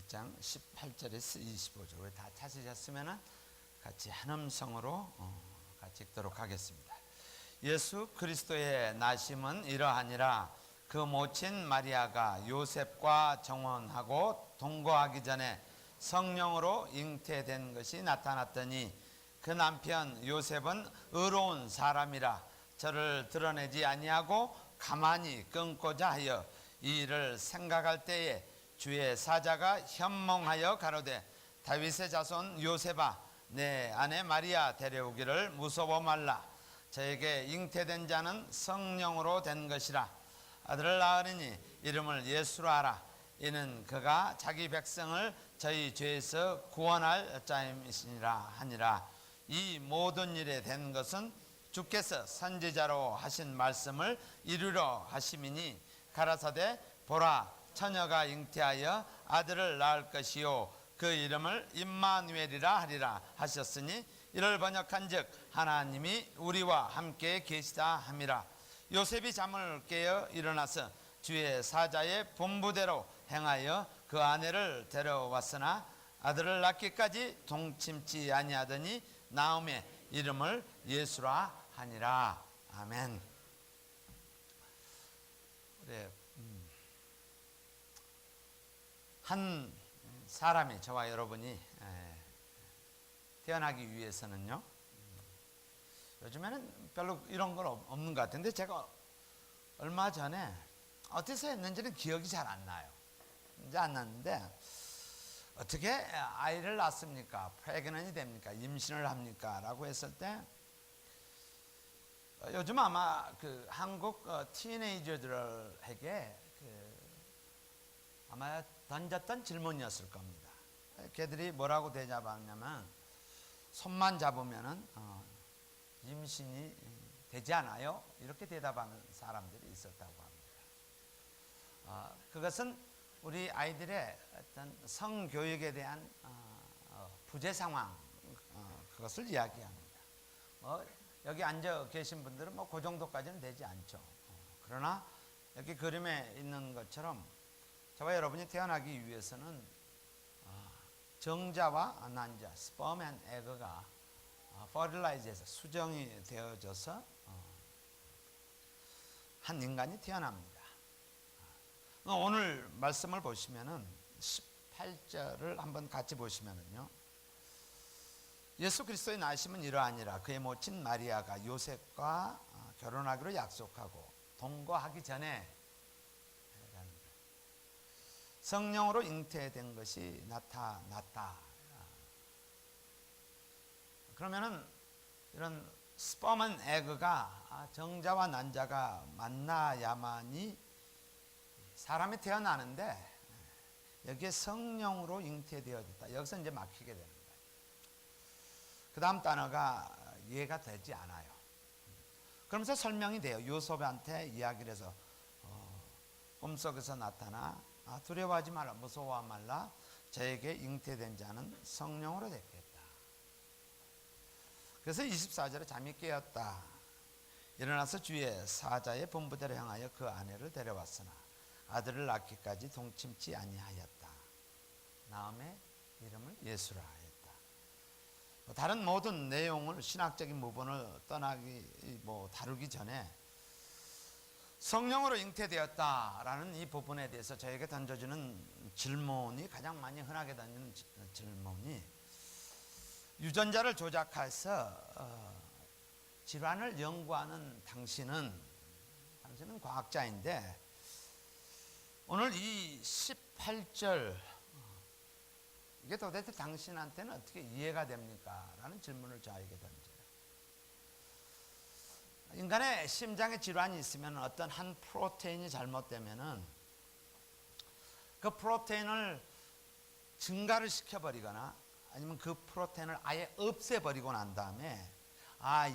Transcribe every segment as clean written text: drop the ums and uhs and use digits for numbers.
1장 18절에서 25절 우리 다 찾으셨으면 같이 한 음성으로 같이 읽도록 하겠습니다. 예수 그리스도의 나심은 이러하니라. 그 모친 마리아가 요셉과 정혼하고 동거하기 전에 성령으로 잉태된 것이 나타났더니 그 남편 요셉은 의로운 사람이라 저를 드러내지 아니하고 가만히 끊고자 하여 이 일을 생각할 때에 주의 사자가 현몽하여 가로되 다윗의 자손 요셉아 내 아내 마리아 데려오기를 무서워 말라. 저에게 잉태된 자는 성령으로 된 것이라. 아들을 낳으리니 이름을 예수로 하라. 이는 그가 자기 백성을 저희 죄에서 구원할 자임이시니라 하니라. 이 모든 일에 된 것은 주께서 선지자로 하신 말씀을 이루려 하심이니 가라사대 보라 처녀가 잉태하여 아들을 낳을 것이요 그 이름을 임마누엘이라 하리라 하셨으니 이를 번역한즉 하나님이 우리와 함께 계시다 함이라. 요셉이 잠을 깨어 일어나서 주의 사자의 분부대로 행하여 그 아내를 데려왔으나 아들을 낳기까지 동침치 아니하더니 나음의 이름을 예수라 하니라. 아멘. 그래, 한 사람이 저와 여러분이 태어나기 위해서는요, 요즘에는 별로 이런 건 없는 것 같은데 제가 얼마 전에 어디서 했는지는 기억이 잘 안 나요. 이제 안 났는데 어떻게 아이를 낳습니까? 프레그넌이 됩니까? 임신을 합니까? 라고 했을 때 요즘 아마 그 한국 티네이저들에게 아마 던졌던 질문이었을 겁니다. 걔들이 뭐라고 대답하냐면 손만 잡으면은 임신이 되지 않아요? 이렇게 대답하는 사람들이 있었다고 합니다. 그것은 우리 아이들의 어떤 성교육에 대한 부재 상황 그것을 이야기합니다. 여기 앉아 계신 분들은 그 정도까지는 되지 않죠. 그러나 여기 그림에 있는 것처럼 저와 여러분이 태어나기 위해서는 정자와 난자, 스퍼մ 앤 에그가 퍼틸라이즈해서 수정이 되어져서 한 인간이 태어납니다. 오늘 말씀을 보시면은 18절을 한번 같이 보시면은요. 예수 그리스도의 나심은 이러하니라. 그의 모친 마리아가 요셉과 결혼하기로 약속하고 동거하기 전에 성령으로 잉태된 것이 나타났다. 그러면은 이런 스퍼մ 앤 에그가 정자와 난자가 만나야만이 사람이 태어나는데 여기에 성령으로 잉태되어졌다. 여기서 이제 막히게 되는 거예요. 그 다음 단어가 이해가 되지 않아요. 그러면서 설명이 돼요. 요셉한테 이야기를 해서 꿈속에서 나타나 두려워하지 말라, 무서워하지 말라. 저에게 잉태된 자는 성령으로 됐겠다. 그래서 24절에 잠이 깨었다. 일어나서 주의 사자의 분부대로 향하여 그 아내를 데려왔으나 아들을 낳기까지 동침치 아니하였다. 나음의 이름을 예수라 하였다. 다른 모든 내용을 신학적인 부분을 다루기 전에 성령으로 잉태되었다라는 이 부분에 대해서 저에게 던져주는 질문이 가장 많이 흔하게 던지는 질문이 유전자를 조작해서 질환을 연구하는 당신은 과학자인데 오늘 이 18절 이게 도대체 당신한테는 어떻게 이해가 됩니까? 라는 질문을 저에게 던져요. 인간의 심장에 질환이 있으면 어떤 한 프로테인이 잘못되면은 그 프로테인을 증가를 시켜버리거나 아니면 그 프로테인을 아예 없애버리고 난 다음에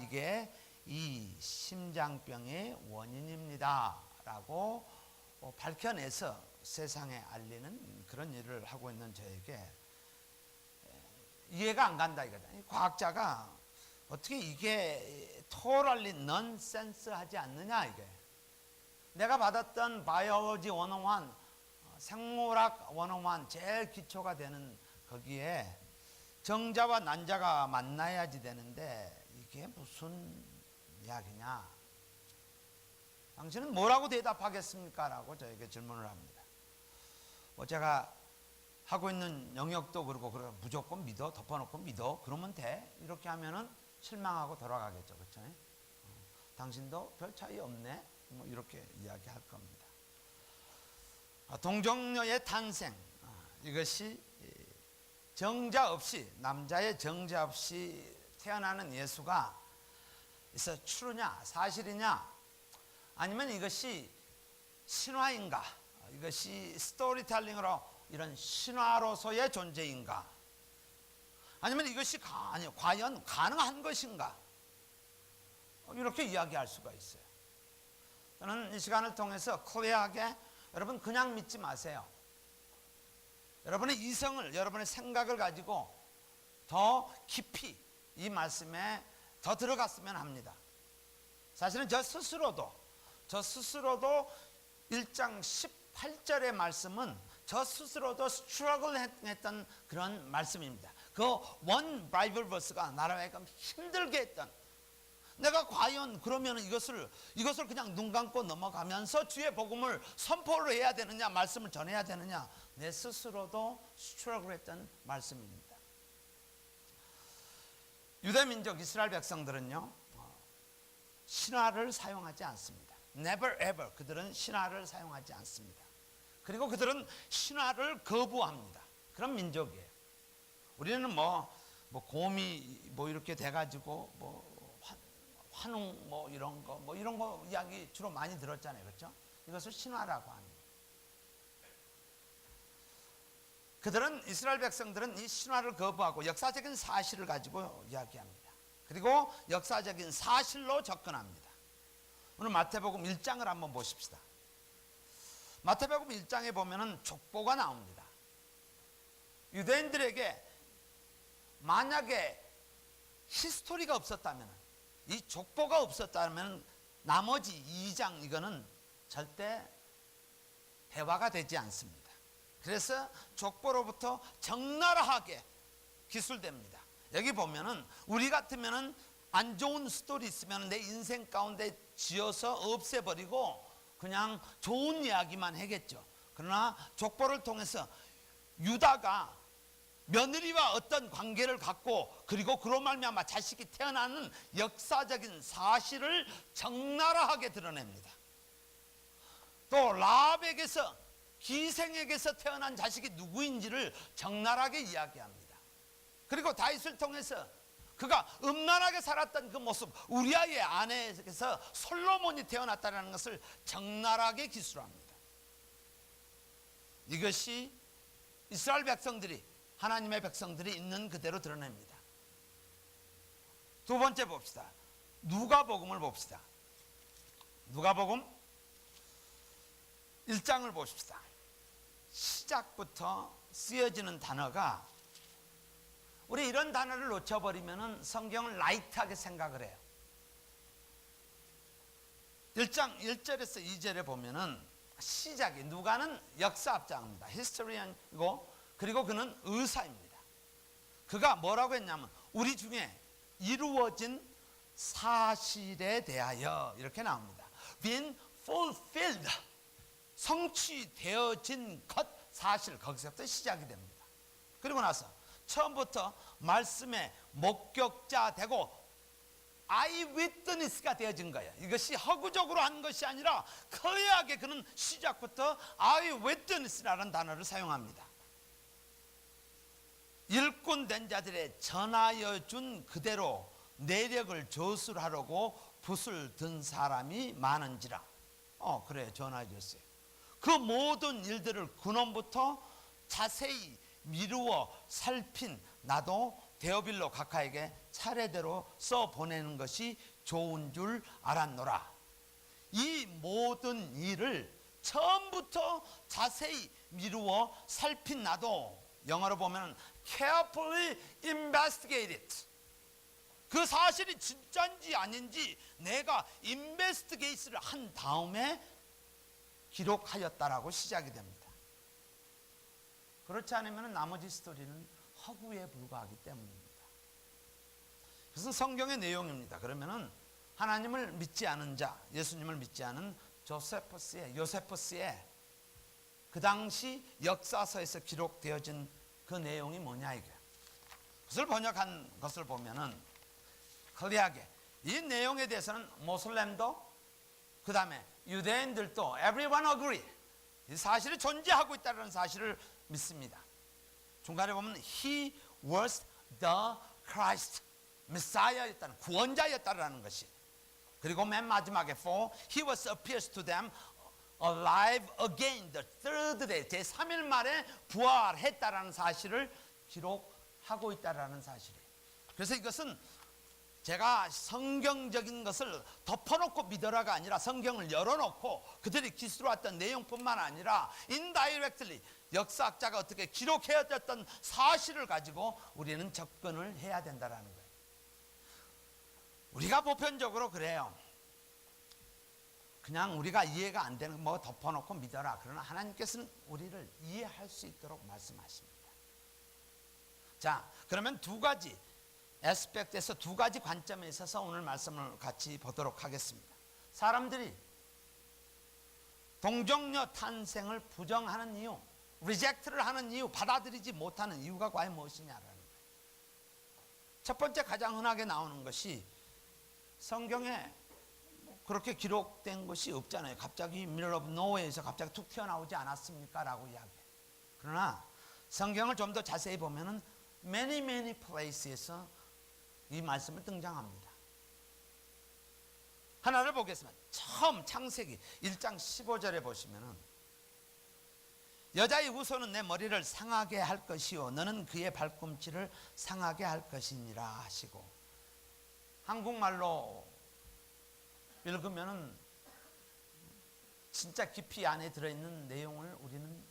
이게 이 심장병의 원인입니다 라고 밝혀내서 세상에 알리는 그런 일을 하고 있는 저에게 이해가 안 간다 이거다. 과학자가 어떻게 이게 totally nonsense 하지 않느냐 이게. 내가 받았던 바이올로지 101 생물학 101 제일 기초가 되는 거기에 정자와 난자가 만나야지 되는데 이게 무슨 이야기냐? 당신은 뭐라고 대답하겠습니까? 라고 저에게 질문을 합니다. 제가 하고 있는 영역도 그러고 무조건 믿어, 덮어놓고 믿어, 그러면 돼. 이렇게 하면은 실망하고 돌아가겠죠. 그렇죠? 당신도 별 차이 없네. 뭐 이렇게 이야기할 겁니다. 동정녀의 탄생, 이것이 정자 없이, 남자의 정자 없이 태어나는 예수가 추루냐, 사실이냐, 아니면 이것이 신화인가, 이것이 스토리텔링으로 이런 신화로서의 존재인가, 아니면 이것이 과연 가능한 것인가, 이렇게 이야기할 수가 있어요. 저는 이 시간을 통해서 클리어하게 여러분 그냥 믿지 마세요. 여러분의 이성을, 여러분의 생각을 가지고 더 깊이 이 말씀에 더 들어갔으면 합니다. 사실은 저 스스로도 1장 18절의 말씀은 저 스스로도 스트러글 했던 그런 말씀입니다. 그 원 바이블 버스가 나를 힘들게 했던, 내가 과연 그러면 이것을 그냥 눈 감고 넘어가면서 주의 복음을 선포를 해야 되느냐, 말씀을 전해야 되느냐, 내 스스로도 스트러글 했던 말씀입니다. 유대민족 이스라엘 백성들은요, 신화를 사용하지 않습니다. Never ever 그들은 신화를 사용하지 않습니다. 그리고 그들은 신화를 거부합니다. 그런 민족이에요. 우리는 곰이 이렇게 돼가지고 환웅 이런 거 이야기 주로 많이 들었잖아요. 그렇죠? 이것을 신화라고 합니다. 그들은, 이스라엘 백성들은 이 신화를 거부하고 역사적인 사실을 가지고 이야기합니다. 그리고 역사적인 사실로 접근합니다. 오늘 마태복음 1장을 한번 보십시다. 마태복음 1장에 보면은 족보가 나옵니다. 유대인들에게 만약에 히스토리가 없었다면, 이 족보가 없었다면 나머지 2장 이거는 절대 대화가 되지 않습니다. 그래서 족보로부터 적나라하게 기술됩니다. 여기 보면은 우리 같으면은 안 좋은 스토리 있으면 내 인생 가운데 지어서 없애버리고 그냥 좋은 이야기만 하겠죠. 그러나 족보를 통해서 유다가 며느리와 어떤 관계를 갖고, 그리고 그로 말미암아 자식이 태어나는 역사적인 사실을 적나라하게 드러냅니다. 또 라합에게서, 기생에게서 태어난 자식이 누구인지를 적나라하게 이야기합니다. 그리고 다윗을 통해서 그가 음란하게 살았던 그 모습, 우리아의 아내에게서 솔로몬이 태어났다는 것을 적나라하게 기술합니다. 이것이 이스라엘 백성들이, 하나님의 백성들이 있는 그대로 드러냅니다. 두 번째 봅시다. 누가복음을 봅시다. 누가복음 1장을 보십시다. 시작부터 쓰여지는 단어가, 우리 이런 단어를 놓쳐버리면 성경을 라이트하게 생각을 해요. 1장 1절에서 2절에 보면은 시작이, 누가는 역사학자입니다. 히스토리언이고, 그리고 그는 의사입니다. 그가 뭐라고 했냐면 우리 중에 이루어진 사실에 대하여, 이렇게 나옵니다. Been fulfilled, 성취되어진 것, 사실, 거기서부터 시작이 됩니다. 그리고 나서 처음부터 말씀의 목격자 되고 아이위트니스가 되어진 거예요. 이것이 허구적으로 한 것이 아니라 클리어하게 그는 시작부터 아이위트니스라는 단어를 사용합니다. 일꾼 된 자들의 전하여 준 그대로 내력을 조술하려고 붓을 든 사람이 많은지라. 그래, 전하여 줬어요. 그 모든 일들을 근원부터 자세히 미루어 살핀 나도 데오빌로 각하에게 차례대로 써보내는 것이 좋은 줄 알았노라. 이 모든 일을 처음부터 자세히 미루어 살핀 나도, 영어로 보면 carefully investigated, 그 사실이 진짜인지 아닌지 내가 인베스티게이트를 한 다음에 기록하였다라고 시작이 됩니다. 그렇지 않으면 나머지 스토리는 허구에 불과하기 때문입니다. 그것은 성경의 내용입니다. 그러면은 하나님을 믿지 않은 자, 예수님을 믿지 않은 요세푸스의 그 당시 역사서에서 기록되어진 그 내용이 뭐냐 이게. 그것을 번역한 것을 보면은 클리어하게 이 내용에 대해서는 모슬렘도 그 다음에 유대인들도 everyone agree 이 사실이 존재하고 있다는 사실을 믿습니다. 중간에 보면 He was the Christ, 메사야였다는 구원자였다는 것이. 그리고 맨 마지막에 for He was appears to them alive again the third day 제3일 만에 부활했다라는 사실을 기록하고 있다라는 사실이에요. 그래서 이것은 제가 성경적인 것을 덮어놓고 믿어라가 아니라 성경을 열어놓고 그들이 기술해왔던 내용뿐만 아니라 indirectly 역사학자가 어떻게 기록해왔던 사실을 가지고 우리는 접근을 해야 된다는 거예요. 우리가 보편적으로 그래요. 그냥 우리가 이해가 안 되는 뭐 덮어놓고 믿어라. 그러나 하나님께서는 우리를 이해할 수 있도록 말씀하십니다. 자, 그러면 두 가지 에스펙트에서 두 가지 관점에 있어서 오늘 말씀을 같이 보도록 하겠습니다. 사람들이 동정녀 탄생을 부정하는 이유, 리젝트를 하는 이유, 받아들이지 못하는 이유가 과연 무엇이냐라는 거예요. 첫 번째 가장 흔하게 나오는 것이 성경에 그렇게 기록된 것이 없잖아요. 갑자기 미ddle of nowhere에서 갑자기 툭 튀어나오지 않았습니까? 라고 이야기해요. 그러나 성경을 좀 더 자세히 보면은 many place에서 이 말씀을 등장합니다. 하나를 보겠습니다. 처음 창세기 1장 15절에 보시면은 여자의 후손은 내 머리를 상하게 할 것이요 너는 그의 발꿈치를 상하게 할 것이니라 하시고, 한국말로 읽으면은 진짜 깊이 안에 들어있는 내용을 우리는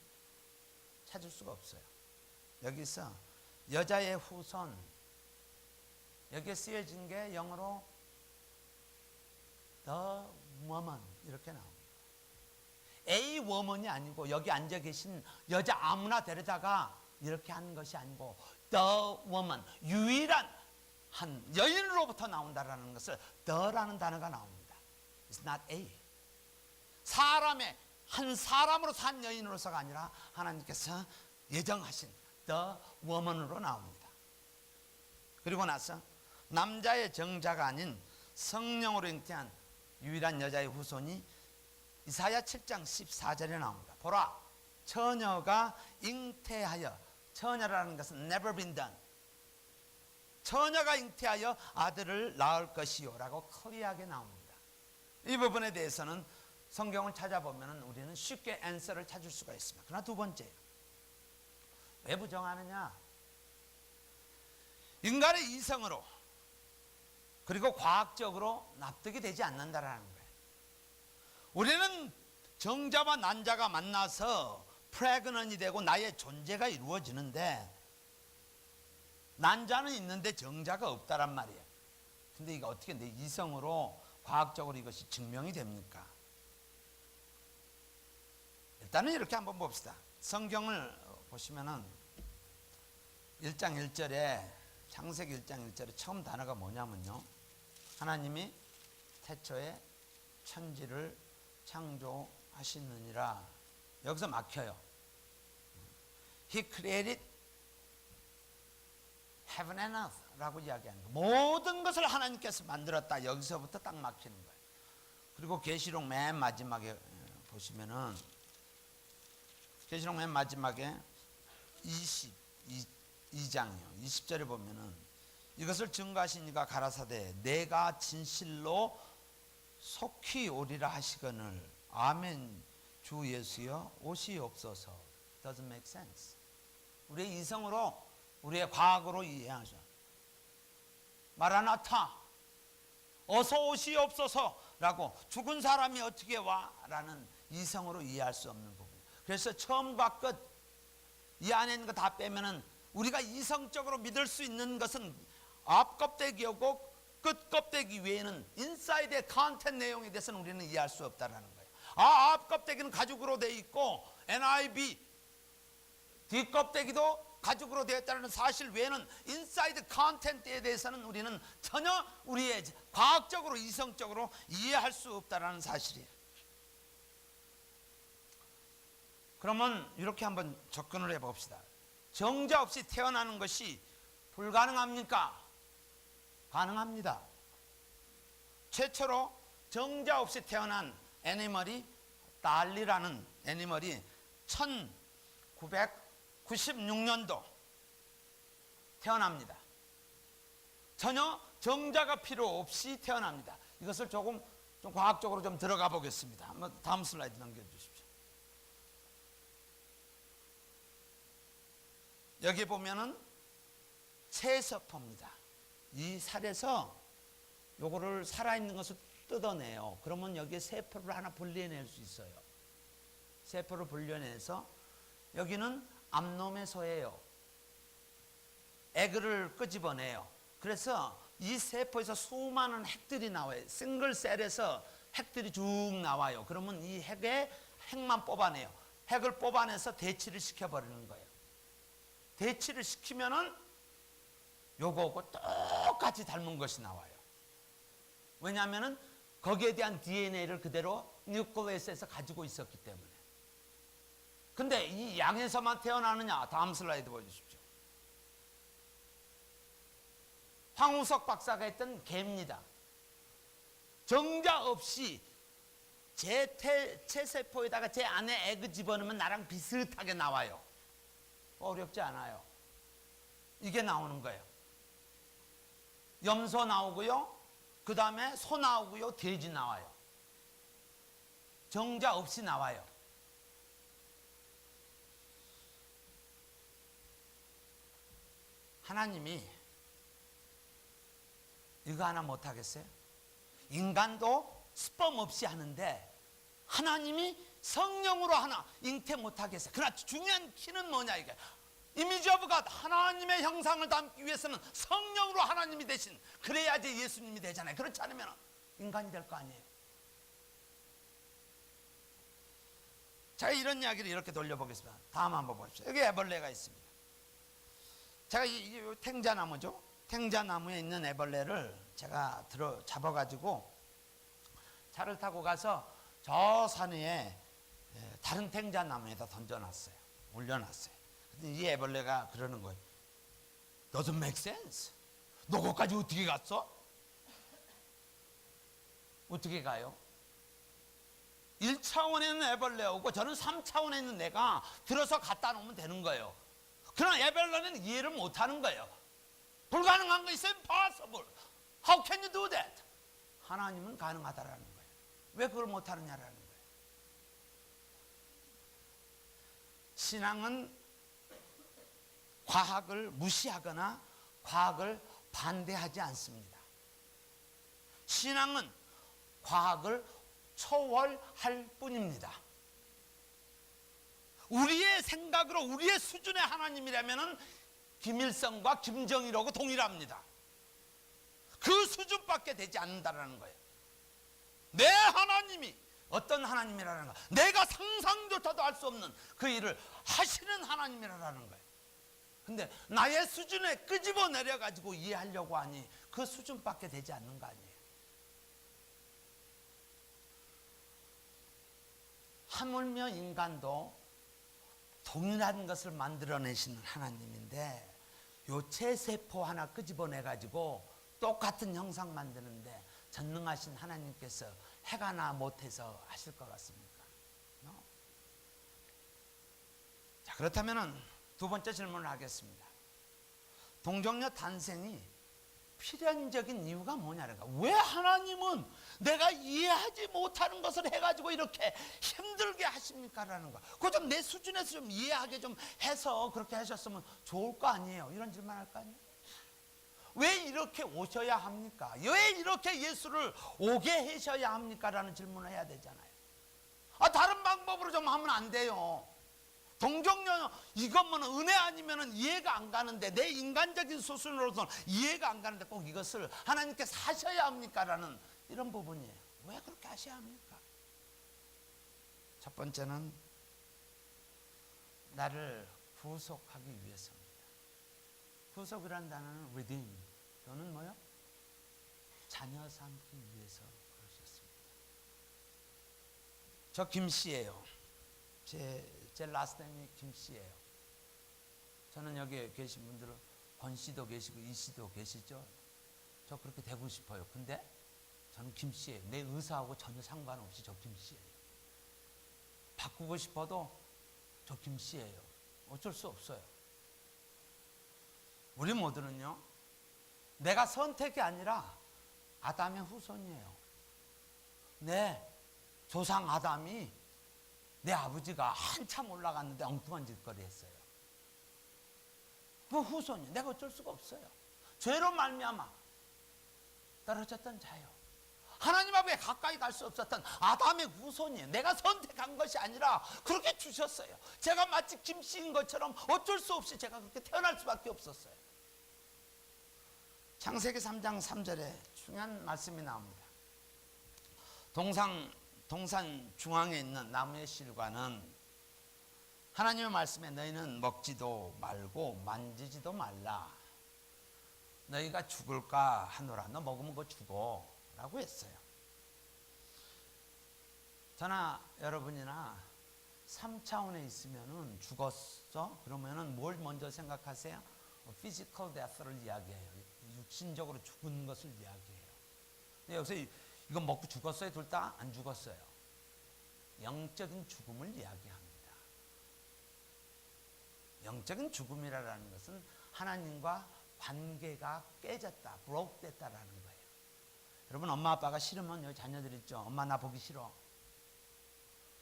찾을 수가 없어요. 여기서 여자의 후손, 여기에 쓰여진 게 영어로 the woman 이렇게 나옵니다. A woman이 아니고 여기 앉아 계신 여자 아무나 데려다가 이렇게 하는 것이 아니고 the woman, 유일한 한 여인으로부터 나온다라는 것을 the라는 단어가 나옵니다. It's not A. 사람의 한 사람으로 산 여인으로서가 아니라 하나님께서 예정하신 the woman으로 나옵니다. 그리고 나서 남자의 정자가 아닌 성령으로 잉태한 유일한 여자의 후손이 이사야 7장 14절에 나옵니다. 보라, 처녀가 잉태하여, 처녀라는 것은 never been done, 처녀가 잉태하여 아들을 낳을 것이요 라고 클리어하게 나옵니다. 이 부분에 대해서는 성경을 찾아보면 우리는 쉽게 앤서를 찾을 수가 있습니다. 그러나 두 번째, 왜 부정하느냐? 인간의 이성으로 그리고 과학적으로 납득이 되지 않는다라는 거예요. 우리는 정자와 난자가 만나서 프레그넌이 되고 나의 존재가 이루어지는데 난자는 있는데 정자가 없다란 말이에요. 근데 이거 어떻게 내 이성으로 과학적으로 이것이 증명이 됩니까? 일단은 이렇게 한번 봅시다. 성경을 보시면은 1장 1절에 창세기 1장 1절에 처음 단어가 뭐냐면요, 하나님이 태초에 천지를 창조하시느니라. 여기서 막혀요. He created heaven and earth 라고 이야기하는 거예요. 모든 것을 하나님께서 만들었다. 여기서부터 딱 막히는 거예요. 그리고 계시록 맨 마지막에 보시면은 계시록 맨 마지막에 22장이요 20절에 보면은 이것을 증거하신 이가 가라사대 내가 진실로 속히 오리라 하시거늘 아멘 주 예수여 오시옵소서. Doesn't make sense. 우리의 이성으로 우리의 과학으로 이해하죠. 마라나타 어서 오시옵소서라고 죽은 사람이 어떻게 와? 라는 이성으로 이해할 수 없는 부분. 그래서 처음과 끝 이 안에 있는 거 다 빼면은 우리가 이성적으로 믿을 수 있는 것은 앞 껍데기였고 끝 껍데기 외에는 인사이드의 컨텐트 내용에 대해서는 우리는 이해할 수 없다라는 거예요. 앞 껍데기는 가죽으로 돼 있고 NIV 뒷껍데기도 가죽으로 되었다는 사실 외에는 인사이드 컨텐츠에 대해서는 우리는 전혀 우리의 과학적으로 이성적으로 이해할 수 없다는 사실이에요. 그러면 이렇게 한번 접근을 해봅시다. 정자 없이 태어나는 것이 불가능합니까? 가능합니다. 최초로 정자 없이 태어난 애니멀이 달리라는 애니멀이 1996년도 태어납니다. 전혀 정자가 필요 없이 태어납니다. 이것을 좀 과학적으로 좀 들어가 보겠습니다. 한번 다음 슬라이드 넘겨주십시오. 여기 보면은 체세포입니다. 이 살에서 요거를 살아있는 것을 뜯어내요. 그러면 여기에 세포를 하나 분리해낼 수 있어요. 세포를 분리해내서 여기는 암놈의소예요. 에그를 끄집어내요. 그래서 이 세포에서 수많은 핵들이 나와요. 싱글셀에서 핵들이 쭉 나와요. 그러면 이 핵만 뽑아내요. 핵을 뽑아내서 대치를 시켜버리는 거예요. 대치를 시키면은 요거하고 똑같이 닮은 것이 나와요. 왜냐하면은 거기에 대한 DNA를 그대로 뉴클레이스에서 가지고 있었기 때문에. 근데 이 양에서만 태어나느냐? 다음 슬라이드 보여주십시오. 황우석 박사가 했던 개입니다. 정자 없이 제 체세포에다가 제 안에 에그 집어넣으면 나랑 비슷하게 나와요. 어렵지 않아요. 이게 나오는 거예요. 염소 나오고요. 그 다음에 소 나오고요. 돼지 나와요. 정자 없이 나와요. 하나님이 이거 하나 못하겠어요? 인간도 스펌 없이 하는데 하나님이 성령으로 하나 잉태 못하겠어요. 그러나 중요한 키는 뭐냐 이게. 이미지 오브 갓, 하나님의 형상을 담기 위해서는 성령으로 하나님이 되신, 그래야지 예수님이 되잖아요. 그렇지 않으면 인간이 될 거 아니에요. 제가 이런 이야기를 이렇게 돌려보겠습니다. 다음 한번 보십시오. 여기 애벌레가 있습니다. 제가 이 탱자나무죠. 탱자나무에 있는 애벌레를 제가 잡아가지고 차를 타고 가서 저 산 위에 다른 탱자나무에다 던져놨어요. 올려놨어요. 이 애벌레가 그러는 거예요. Doesn't make sense. 너 거기까지 어떻게 갔어? 어떻게 가요? 1차원에 있는 애벌레하고 저는 3차원에 있는 내가 들어서 갖다 놓으면 되는 거예요. 그러나 애벌레는 이해를 못하는 거예요. 불가능한 거 있어요? Impossible. How can you do that? 하나님은 가능하다라는 거예요. 왜 그걸 못하느냐라는 거예요. 신앙은 과학을 무시하거나 과학을 반대하지 않습니다. 신앙은 과학을 초월할 뿐입니다. 우리의 생각으로 우리의 수준의 하나님이라면 김일성과 김정일하고 동일합니다. 그 수준밖에 되지 않는다는 거예요. 내 하나님이 어떤 하나님이라는 거, 내가 상상조차도 할 수 없는 그 일을 하시는 하나님이라는 거예요. 근데 나의 수준에 끄집어 내려가지고 이해하려고 하니 그 수준밖에 되지 않는 거 아니에요. 하물며 인간도 동일한 것을 만들어내시는 하나님인데 요 체세포 하나 끄집어내가지고 똑같은 형상 만드는데 전능하신 하나님께서 핵 하나 못해서 하실 것 같습니까? No. 자, 그렇다면 두 번째 질문을 하겠습니다. 동정녀 탄생이 필연적인 이유가 뭐냐는가? 왜 하나님은 내가 이해하지 못하는 것을 해가지고 이렇게 힘들게 하십니까? 라는 거. 그거 좀 내 수준에서 좀 이해하게 좀 해서 그렇게 하셨으면 좋을 거 아니에요. 이런 질문 할 거 아니에요? 왜 이렇게 오셔야 합니까? 왜 이렇게 예수를 오게 하셔야 합니까? 라는 질문을 해야 되잖아요. 다른 방법으로 좀 하면 안 돼요. 동정녀 이것만 은혜 아니면 이해가 안 가는데, 내 인간적인 수준으로서는 이해가 안 가는데 꼭 이것을 하나님께서 하셔야 합니까? 라는 이런 부분이에요. 왜 그렇게 하셔야 합니까? 첫 번째는 나를 구속하기 위해서입니다. 구속이란 단어는 redeem 또는 뭐요? 자녀 삼기 위해서 그러셨습니다. 저 김씨예요. 제 라스트 네임이 김씨예요. 저는 여기 계신 분들은 권씨도 계시고 이씨도 계시죠. 저 그렇게 되고 싶어요. 근데 저는 김씨예요. 내 의사하고 전혀 상관없이 저 김씨예요. 바꾸고 싶어도 저 김씨예요. 어쩔 수 없어요. 우리 모두는요, 내가 선택이 아니라 아담의 후손이에요. 내 조상 아담이 내 아버지가 한참 올라갔는데 엉뚱한 짓거리 했어요. 그 후손이에요. 내가 어쩔 수가 없어요. 죄로 말미암아 떨어졌던 자요. 하나님 앞에 가까이 갈 수 없었던 아담의 후손이에요. 내가 선택한 것이 아니라 그렇게 주셨어요. 제가 마치 김씨인 것처럼 어쩔 수 없이 제가 그렇게 태어날 수밖에 없었어요. 창세기 3장 3절에 중요한 말씀이 나옵니다. 동산 중앙에 있는 나무의 실과는 하나님의 말씀에 너희는 먹지도 말고 만지지도 말라. 너희가 죽을까 하노라. 너 먹으면 그거 죽어 라고 했어요. 저나 여러분이나 3차원에 있으면은 죽었어? 그러면은 뭘 먼저 생각하세요? 피지컬 데스를 이야기해요. 육신적으로 죽은 것을 이야기해요. 근데 여기서 이건 먹고 죽었어요? 둘 다 안 죽었어요. 영적인 죽음을 이야기합니다. 영적인 죽음이라는 것은 하나님과 관계가 깨졌다, 브로크 됐다라는 거예요. 여러분 엄마 아빠가 싫으면 여기 자녀들 있죠. 엄마 나 보기 싫어.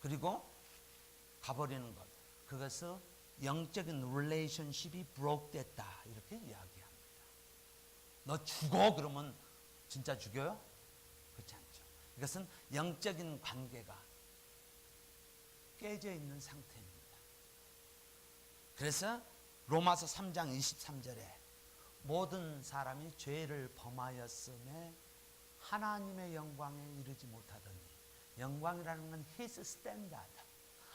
그리고 가버리는 것. 그것을 영적인 릴레이션십이 브로크 됐다 이렇게 이야기합니다. 너 죽어 그러면 진짜 죽여요? 그렇지 않죠. 이것은 영적인 관계가 깨져 있는 상태입니다. 그래서 로마서 3장 23절에 모든 사람이 죄를 범하였음에 하나님의 영광에 이르지 못하더니, 영광이라는 건 His standard,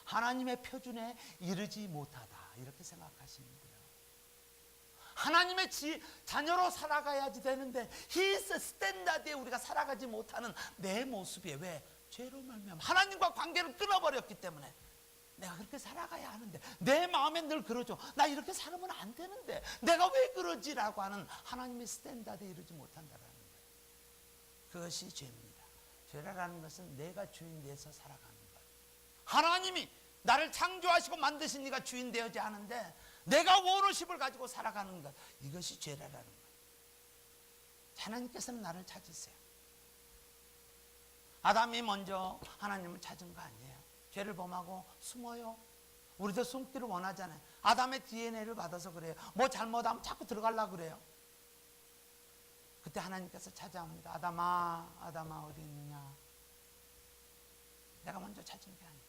하나님의 표준에 이르지 못하다 이렇게 생각하시면 돼요. 하나님의 자녀로 살아가야지 되는데 His standard에 우리가 살아가지 못하는 내 모습이 왜? 죄로 말미암아 하나님과 관계를 끊어버렸기 때문에 내가 그렇게 살아가야 하는데 내 마음에 늘 그러죠. 나 이렇게 살면 안 되는데 내가 왜 그러지라고 하는 하나님의 스탠다드에 이르지 못한다라는 거예요. 그것이 죄입니다. 죄라는 것은 내가 주인 돼서 살아가는 거예요. 하나님이 나를 창조하시고 만드신 네가 주인 되어야 하는데 내가 오너십을 가지고 살아가는 것, 이것이 죄라는 거예요. 하나님께서는 나를 찾으세요. 아담이 먼저 하나님을 찾은 거 아니에요. 죄를 범하고 숨어요. 우리도 숨기를 원하잖아요. 아담의 DNA를 받아서 그래요. 뭐 잘못하면 자꾸 들어가려고 그래요. 그때 하나님께서 찾아옵니다. 아담아 어디 있느냐. 내가 먼저 찾은 게 아니에요.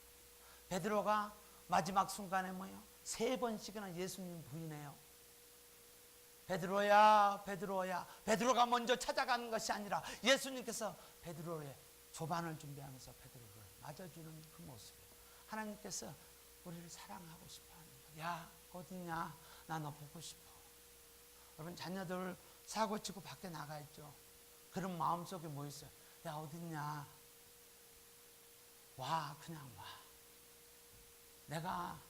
베드로가 마지막 순간에 뭐예요? 3번씩이나 예수님 부인해요. 베드로야. 베드로가 먼저 찾아가는 것이 아니라 예수님께서 베드로의 조반을 준비하면서 베드로를 맞아주는 그 모습이에요. 하나님께서 우리를 사랑하고 싶어 하는 거예요. 야 어디냐, 나 너 보고 싶어. 여러분 자녀들 사고치고 밖에 나가 있죠. 그런 마음속에 뭐 있어요? 야 어딨냐, 와 그냥 와. 내가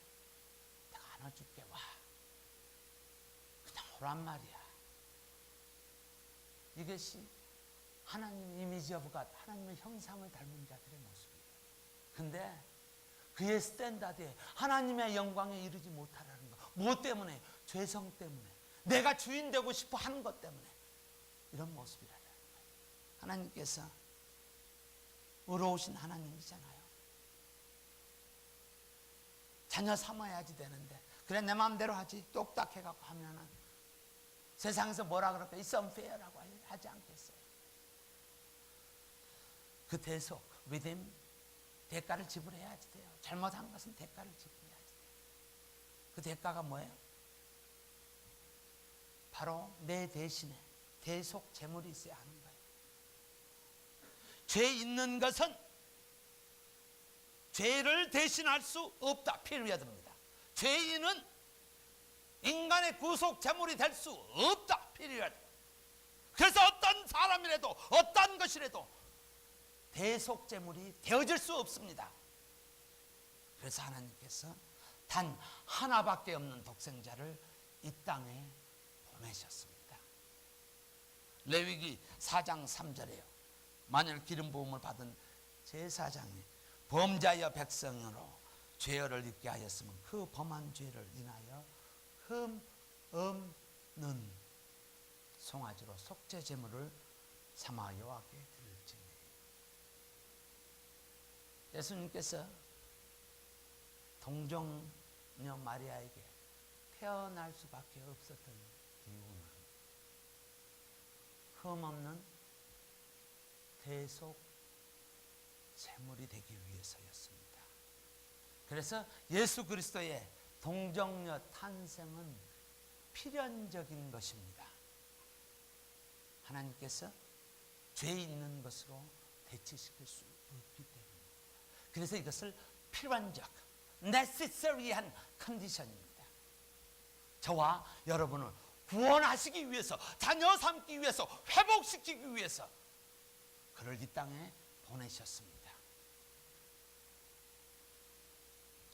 안아줄게. 와 그냥 오란 말이야. 이것이 하나님의 이미지 오브 갓, 하나님의 형상을 닮은 자들의 모습이에요. 근데 그의 스탠다드에 하나님의 영광에 이르지 못하라는 것. 무엇 때문에? 죄성 때문에. 내가 주인 되고 싶어 하는 것 때문에 이런 모습이라는 거예요. 하나님께서 의로우신 하나님이잖아요. 자녀 삼아야지 되는데 그래 내 마음대로 하지 똑딱해갖고 하면은 세상에서 뭐라 그럴까? It's unfair라고 하지 않겠어요? 그 대속, 리듬, 대가를 지불해야지 돼요. 잘못한 것은 대가를 지불해야지 돼요. 그 대가가 뭐예요? 바로 내 대신에 대속 제물이 있어야 하는 거예요. 죄 있는 것은 죄를 대신할 수 없다. 피리어드입니다. 죄인은 인간의 구속 제물이 될 수 없다. 피리엇. 그래서 어떤 사람이라도 어떤 것이라도 대속 제물이 되어질 수 없습니다. 그래서 하나님께서 단 하나밖에 없는 독생자를 이 땅에 보내셨습니다. 레위기 4장 3절에요. 만일 기름 부음을 받은 제사장이 범자여 백성으로 죄를 잊게 하였으면 그 범한 죄를 인하여 흠 없는 송아지로 속죄 제물을 삼아 여호와께 드릴지니. 예수님께서 동정녀 마리아에게 태어날 수밖에 없었던 이유는 흠 없는 대속 제물이 되기 위해서였습니다. 그래서 예수 그리스도의 동정녀 탄생은 필연적인 것입니다. 하나님께서 죄 있는 것으로 대체시킬 수 없기 때문입니다. 그래서 이것을 필연적, necessary한 컨디션입니다. 저와 여러분을 구원하시기 위해서, 자녀 삼기 위해서, 회복시키기 위해서 그를 이 땅에 보내셨습니다.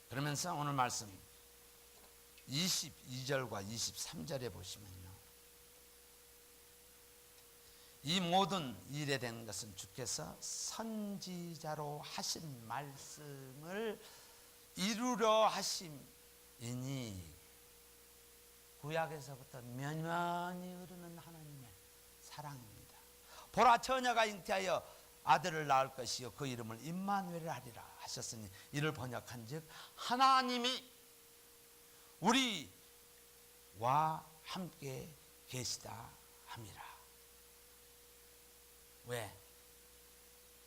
그러면서 오늘 말씀 22절과 23절에 보시면요, 이 모든 일에 된 것은 주께서 선지자로 하신 말씀을 이루려 하심이니, 구약에서부터 면면히 흐르는 하나님의 사랑입니다. 보라, 처녀가 잉태하여 아들을 낳을 것이요 그 이름을 임마누엘 하리라 하셨으니, 이를 번역한즉 하나님이 우리와 함께 계시다 함이라. 왜?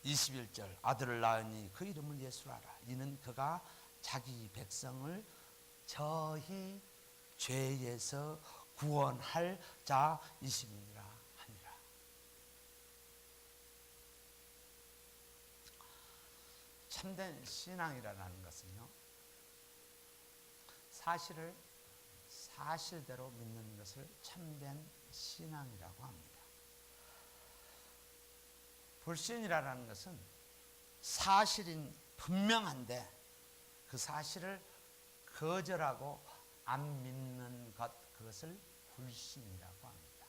21절, 아들을 낳으니 그 이름을 예수라 하라. 이는 그가 자기 백성을 저희 죄에서 구원할 자이심이니라 하니라. 참된 신앙이라는 것은요, 사실을 사실대로 믿는 것을 참된 신앙이라고 합니다. 불신이라는 것은 사실인 분명한데 그 사실을 거절하고 안 믿는 것, 그것을 불신이라고 합니다.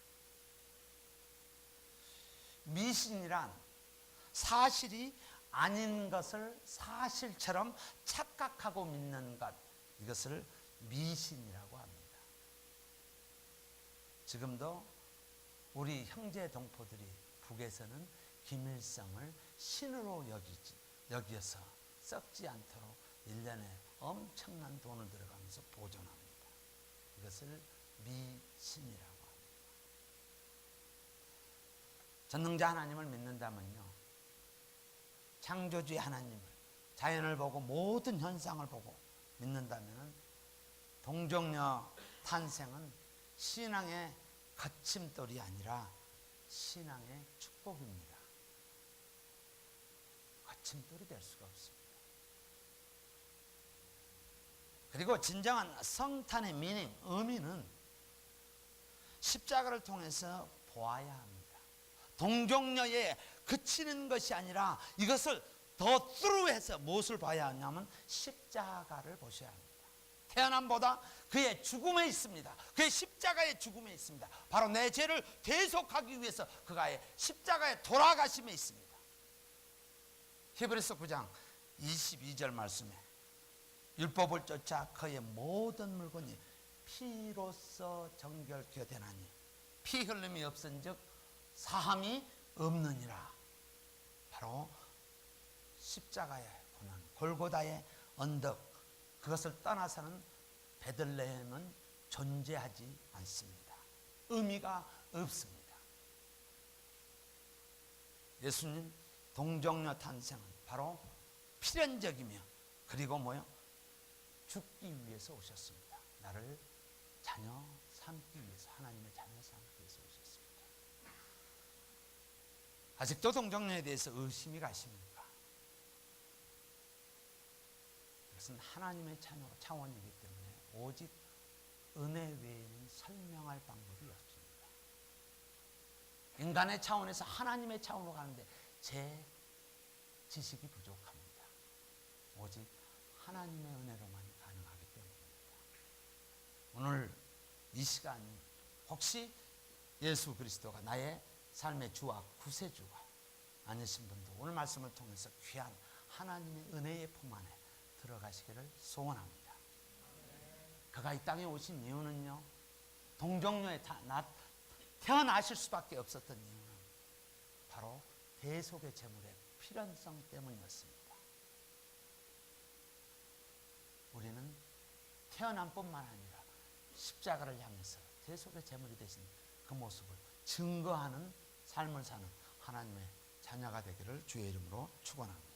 미신이란 사실이 아닌 것을 사실처럼 착각하고 믿는 것, 이것을 미신이라고 합니다. 지금도 우리 형제 동포들이 북에서는 김일성을 신으로 여기어서 썩지 않도록 1년에 엄청난 돈을 들어가면서 보존합니다. 이것을 미신이라고 합니다. 전능자 하나님을 믿는다면요, 창조주의 하나님을, 자연을 보고 모든 현상을 보고 믿는다면 동정녀 탄생은 신앙의 거침돌이 아니라 신앙의 축복입니다. 거침돌이 될 수가 없습니다. 그리고 진정한 성탄의 미닝, 의미는 십자가를 통해서 보아야 합니다. 동정녀에 그치는 것이 아니라 이것을 더 through해서 무엇을 봐야 하냐면 십자가를 보셔야 합니다. 태어남보다 그의 죽음에 있습니다. 그의 십자가의 죽음에 있습니다. 바로 내 죄를 대속하기 위해서 그가의 십자가에 돌아가심에 있습니다. 히브리서 9장 22절 말씀에 율법을 쫓아 그의 모든 물건이 피로써 정결케 되나니 피 흘림이 없은즉 사함이 없느니라. 바로 십자가의 고난, 골고다의 언덕, 그것을 떠나서는 베들레헴은 존재하지 않습니다. 의미가 없습니다. 예수님 동정녀 탄생은 바로 필연적이며, 그리고 뭐요? 죽기 위해서 오셨습니다. 나를 자녀 삼기 위해서, 하나님의 자녀 삼기 위해서 오셨습니다. 아직도 동정녀에 대해서 의심이 가십니까? 그것은 하나님의 차원이기 때문에 오직 은혜 외에는 인간의 차원에서 하나님의 차원으로 가는데 제 지식이 부족합니다. 오직 하나님의 은혜로만 가능하기 때문입니다. 오늘 이 시간이 혹시 예수 그리스도가 나의 삶의 주와 구세주가 아니신 분도 오늘 말씀을 통해서 귀한 하나님의 은혜의 품 안에 들어가시기를 소원합니다. 그가 이 땅에 오신 이유는요, 동정녀에 태어나실 수밖에 없었던 이유는 바로 대속의 제물의 필연성 때문이었습니다. 우리는 태어난 뿐만 아니라 십자가를 향해서 대속의 제물이 되신 그 모습을 증거하는 삶을 사는 하나님의 자녀가 되기를 주의 이름으로 축원합니다.